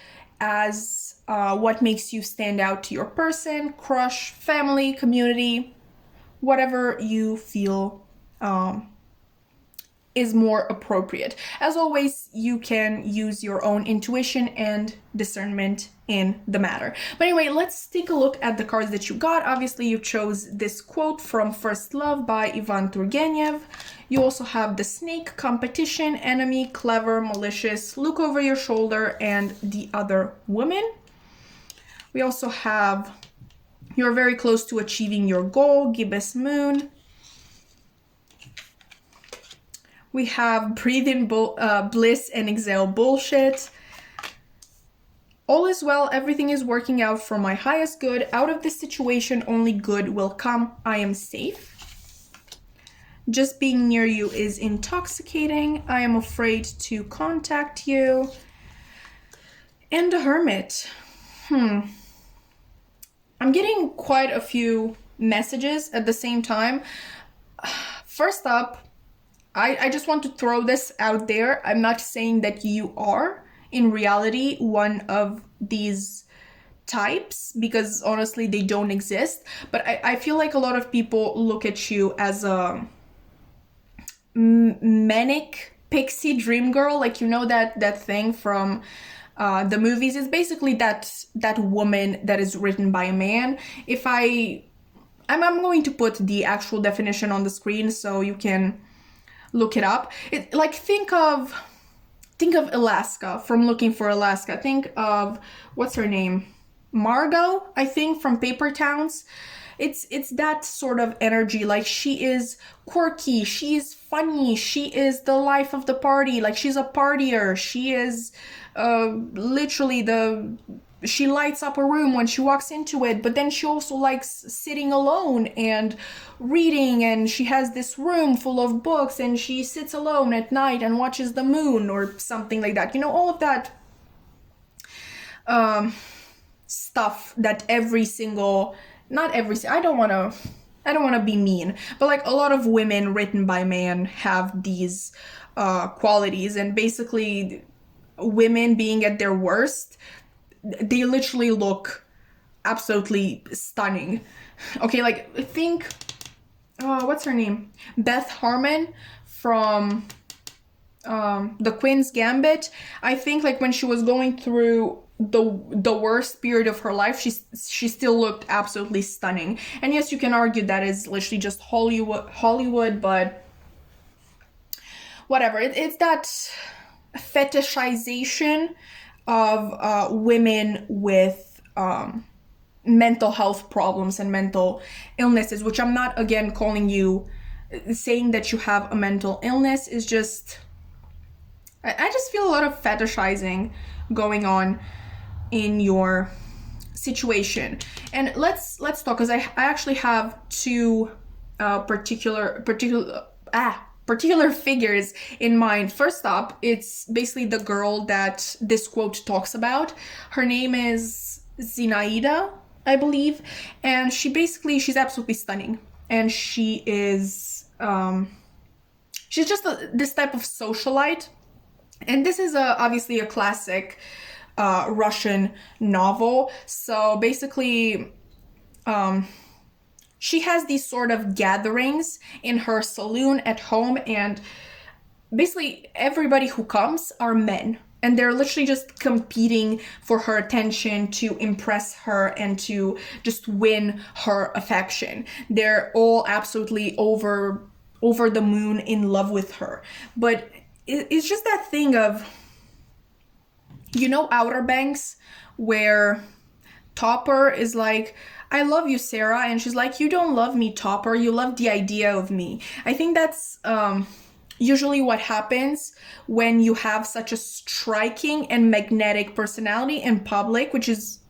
as what makes you stand out to your person, crush, family, community, whatever you feel is more appropriate. As always, you can use your own intuition and discernment in the matter. But anyway, let's take a look at the cards that you got. Obviously, you chose this quote from First Love by Ivan Turgenev. You also have the snake, competition, enemy, clever, malicious, look over your shoulder, and the other woman. We also have you're very close to achieving your goal, gibbous moon. We have breathe in bliss and exhale bullshit. All is well, everything is working out for my highest good. Out of this situation, only good will come. I am safe. Just being near you is intoxicating. I am afraid to contact you. And the Hermit. I'm getting quite a few messages at the same time. First up, I just want to throw this out there. I'm not saying that you are, in reality, one of these types, because honestly they don't exist, but I feel like a lot of people look at you as a manic pixie dream girl, like, you know, that thing from the movies. Is basically that woman that is written by a man. If I'm going to put the actual definition on the screen so you can look it up. It, like, think of Alaska, from Looking for Alaska. Think of, what's her name? Margot, I think, from Paper Towns. It's that sort of energy. Like, she is quirky, she is funny, she is the life of the party. Like, she's a partier. She is literally she lights up a room when she walks into it, but then she also likes sitting alone and reading, and she has this room full of books, and she sits alone at night and watches the moon or something like that. You know, all of that stuff that every single, not every, I don't want to be mean, but like a lot of women written by men have these qualities. And basically, women being at their worst, they literally look absolutely stunning. Okay, like, think, what's her name? Beth Harmon from The Queen's Gambit. I think, like, when she was going through the worst period of her life, she still looked absolutely stunning. And yes, you can argue that is literally just Hollywood, but whatever. It's that fetishization of women with mental health problems and mental illnesses, which I'm not, again, calling you, saying that you have a mental illness. Is just, I just feel a lot of fetishizing going on in your situation. And let's talk, because I actually have two particular figures in mind. First up, it's basically the girl that this quote talks about. Her name is Zinaida, I believe, and she's absolutely stunning. And she is she's just this type of socialite. And this is obviously a classic Russian novel. So basically, she has these sort of gatherings in her saloon at home, and basically everybody who comes are men, and they're literally just competing for her attention, to impress her and to just win her affection. They're all absolutely over the moon in love with her. But it's just that thing of, you know, Outer Banks, where Topper is like, I love you, Sarah, and she's like, you don't love me, Topper, you love the idea of me. I think that's usually what happens when you have such a striking and magnetic personality in public, which is,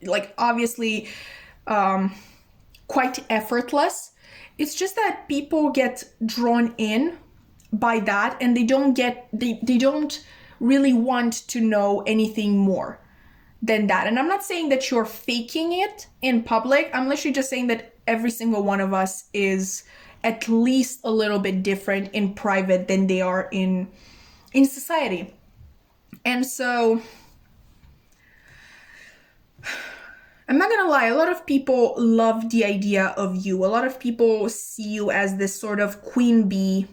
like, obviously quite effortless. It's just that people get drawn in by that, and they don't really want to know anything more than that. And I'm not saying that you're faking it in public. I'm literally just saying that every single one of us is at least a little bit different in private than they are in society. And so, I'm not gonna lie, a lot of people love the idea of you. A lot of people see you as this sort of queen bee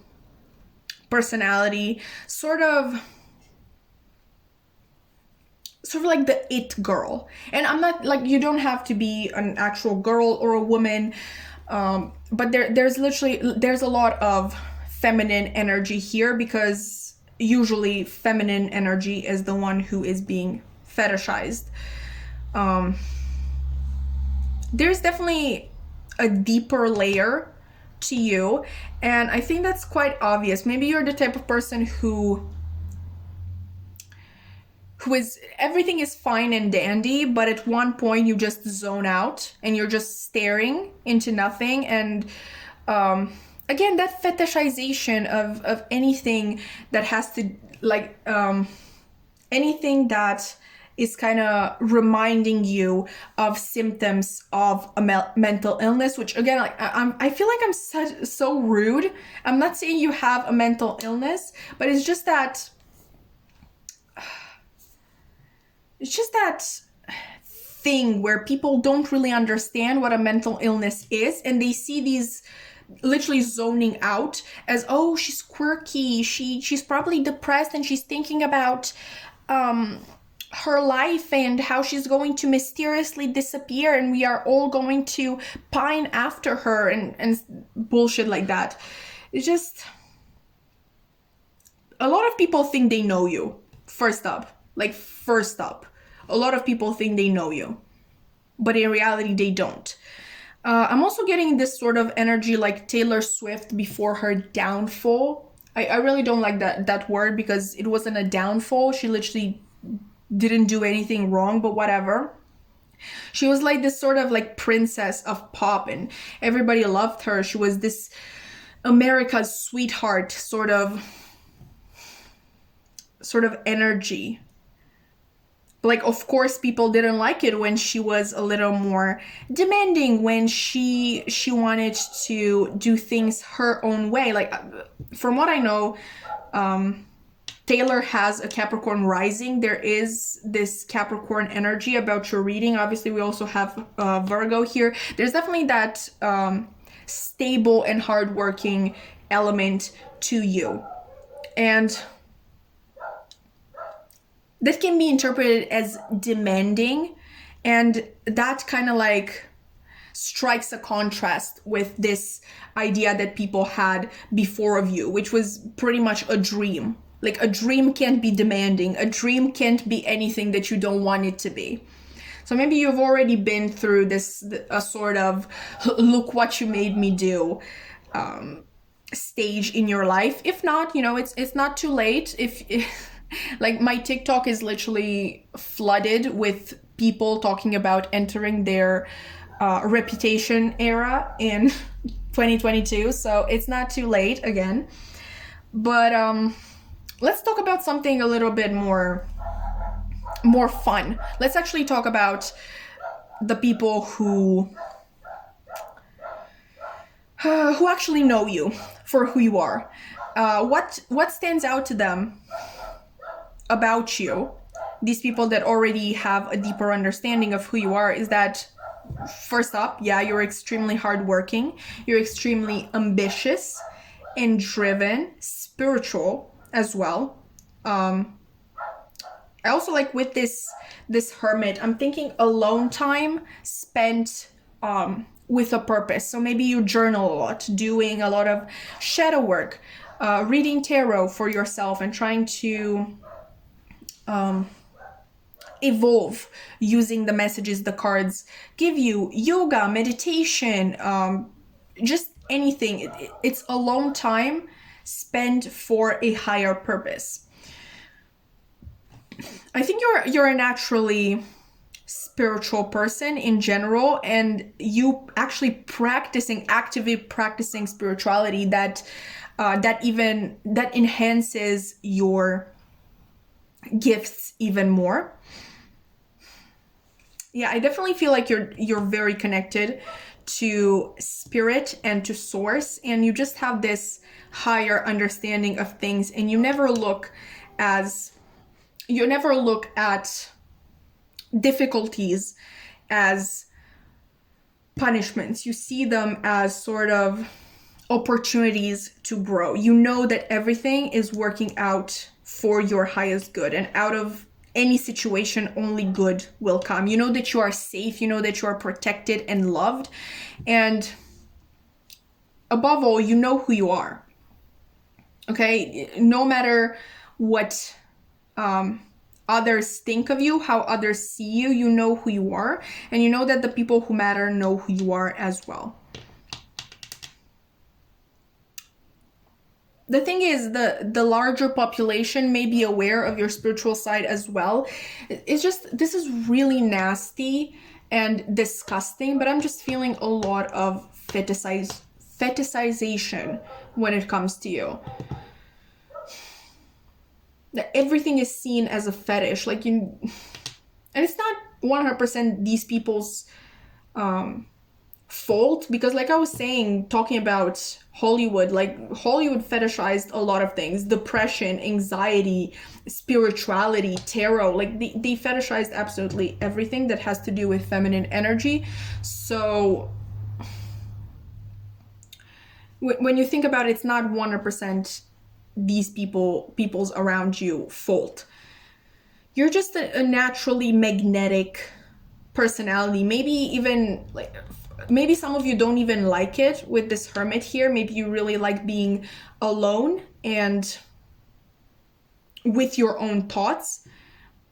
personality, sort of like the it girl. And I'm not, like, you don't have to be an actual girl or a woman, but there's a lot of feminine energy here, because usually feminine energy is the one who is being fetishized. There's definitely a deeper layer to you, and I think that's quite obvious. Maybe you're the type of person who is, everything is fine and dandy, but at one point you just zone out and you're just staring into nothing. And again, that fetishization of anything that has to, like, anything that is kind of reminding you of symptoms of a mental illness, which, again, like, I feel like I'm so rude. I'm not saying you have a mental illness, but it's just that thing where people don't really understand what a mental illness is, and they see these literally zoning out as, oh, she's quirky, she's probably depressed and she's thinking about her life and how she's going to mysteriously disappear and we are all going to pine after her, and bullshit like that. It's just, a lot of people think they know you. First up, a lot of people think they know you, but in reality they don't. I'm also getting this sort of energy like Taylor Swift before her downfall. I really don't like that word, because it wasn't a downfall. She literally didn't do anything wrong, but whatever. She was like this sort of like princess of pop and everybody loved her. She was this America's sweetheart sort of energy. Like, of course, people didn't like it when she was a little more demanding, when she wanted to do things her own way. Like, from what I know, Taylor has a Capricorn rising. There is this Capricorn energy about your reading. Obviously, we also have Virgo here. There's definitely that stable and hardworking element to you. And that can be interpreted as demanding, and that kind of like strikes a contrast with this idea that people had before of you, which was pretty much a dream. Like, a dream can't be demanding. A dream can't be anything that you don't want it to be. So maybe you've already been through this, a sort of look what you made me do stage in your life. If not, it's not too late. If like, my TikTok is literally flooded with people talking about entering their reputation era in 2022. So it's not too late again. But let's talk about something a little bit more fun. Let's actually talk about the people who actually know you for who you are. What stands out to them about you, these people that already have a deeper understanding of who you are, is that, first up, yeah, you're extremely hardworking, you're extremely ambitious and driven, spiritual as well. I also like with this hermit, I'm thinking alone time spent with a purpose. So maybe you journal a lot, doing a lot of shadow work, reading tarot for yourself and trying to evolve using the messages the cards give you, yoga, meditation, just anything. It's a long time spent for a higher purpose. I think you're a naturally spiritual person in general, and you actually actively practicing spirituality that enhances your gifts even more. Yeah, I definitely feel like you're very connected to spirit and to source, and you just have this higher understanding of things, and you never look at difficulties as punishments. You see them as sort of opportunities to grow. You know that everything is working out for your highest good, and out of any situation only good will come. You know that you are safe, you know that you are protected and loved, and above all, you know who you are. Okay, no matter what others think of you, how others see you, you know who you are, and you know that the people who matter know who you are as well. The thing is, the larger population may be aware of your spiritual side as well. It's just, this is really nasty and disgusting, but I'm just feeling a lot of fetishization when it comes to you. That everything is seen as a fetish, like and it's not 100% these people's fault, because like I was saying, talking about Hollywood, like Hollywood fetishized a lot of things: depression, anxiety, spirituality, tarot. Like they fetishized absolutely everything that has to do with feminine energy. So when you think about it, it's not 100% these people's around you fault. You're just a naturally magnetic personality. Maybe even like, maybe some of you don't even like it with this hermit here. Maybe you really like being alone and with your own thoughts,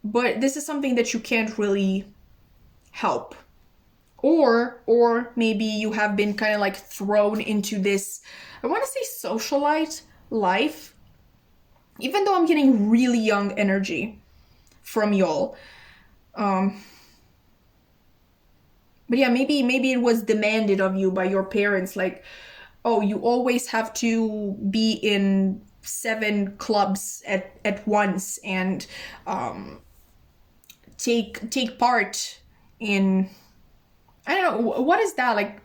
but this is something that you can't really help. Or maybe you have been kind of like thrown into this, I want to say, socialite life, even though I'm getting really young energy from y'all. But yeah, maybe it was demanded of you by your parents, like, oh, you always have to be in 7 clubs at once, and take part in, I don't know, what is that, like,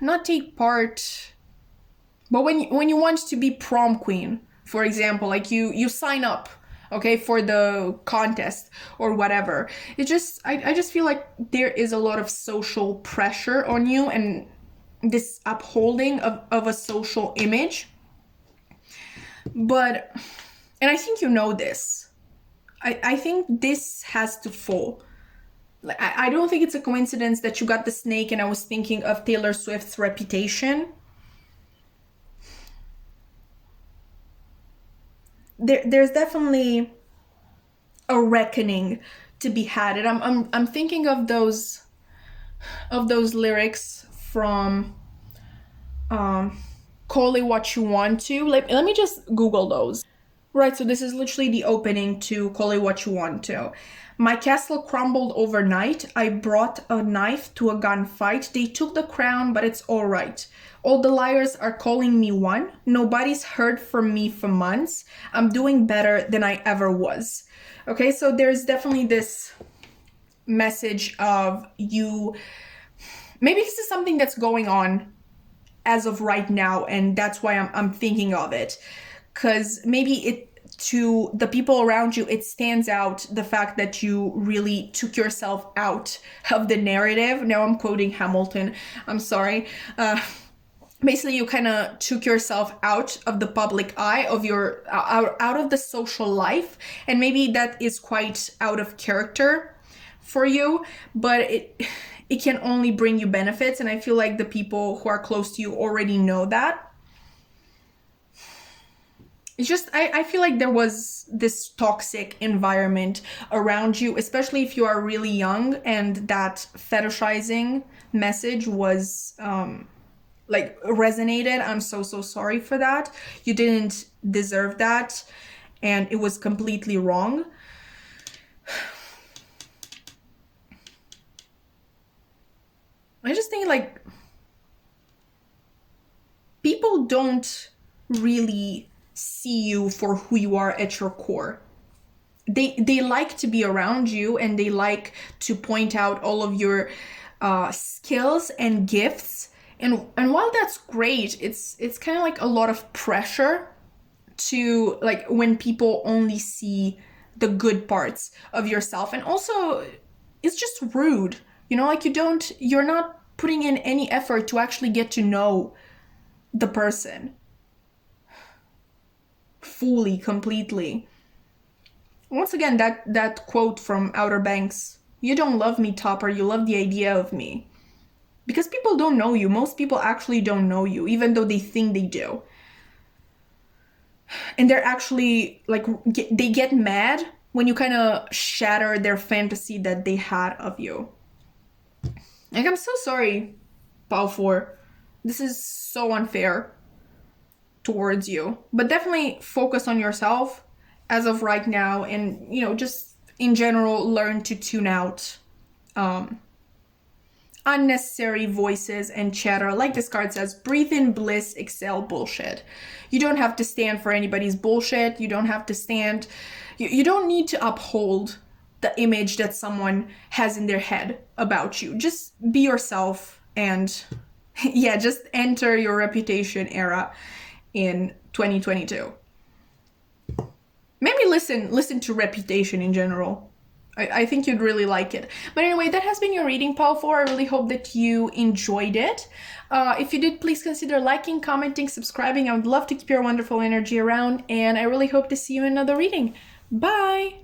not take part, but when you want to be prom queen, for example, like you sign up, okay, for the contest or whatever. It just, I just feel like there is a lot of social pressure on you, and this upholding of a social image. But, and I think you know this, I think this has to fall. Like, I don't think it's a coincidence that you got the snake and I was thinking of Taylor Swift's Reputation. There's definitely a reckoning to be had, and I'm thinking of those lyrics from Call It What You Want To. Let me just Google those. Right, so this is literally the opening to Call It What You Want To. My castle crumbled overnight. I brought a knife to a gunfight. They took the crown, but it's all right. All the liars are calling me one. Nobody's heard from me for months. I'm doing better than I ever was. Okay, so there's definitely this message of you. Maybe this is something that's going on as of right now, and that's why I'm thinking of it. Because maybe it, to the people around you, it stands out the fact that you really took yourself out of the narrative. Now I'm quoting Hamilton, I'm sorry. Basically, you kind of took yourself out of the public eye, of your out of the social life, and maybe that is quite out of character for you, but it can only bring you benefits, and I feel like the people who are close to you already know that. It's just, I feel like there was this toxic environment around you, especially if you are really young, and that fetishizing message was like resonated. I'm so sorry for that. You didn't deserve that, and it was completely wrong. I just think, like, people don't really see you for who you are at your core. They like to be around you, and they like to point out all of your skills and gifts. And while that's great, it's kind of like a lot of pressure to, like, when people only see the good parts of yourself. And also, it's just rude, you know, like, you're not putting in any effort to actually get to know the person fully, completely. Once again, that quote from Outer Banks: you don't love me, Topper, you love the idea of me. Because people don't know you. Most people actually don't know you, even though they think they do. And they're actually, like, they get mad when you kind of shatter their fantasy that they had of you. Like, I'm so sorry, Balfour. This is so unfair towards you. But definitely focus on yourself as of right now, and, you know, just in general, learn to tune out unnecessary voices and chatter. Like this card says, breathe in bliss, exhale bullshit. You don't have to stand for anybody's bullshit. You don't have to stand, you don't need to uphold the image that someone has in their head about you. Just be yourself and yeah, just enter your reputation era in 2022. Maybe listen to Reputation in general. I think you'd really like it. But anyway, that has been your reading, Pal 4. I really hope that you enjoyed it. If you did, please consider liking, commenting, subscribing. I would love to keep your wonderful energy around, and I really hope to see you in another reading. Bye!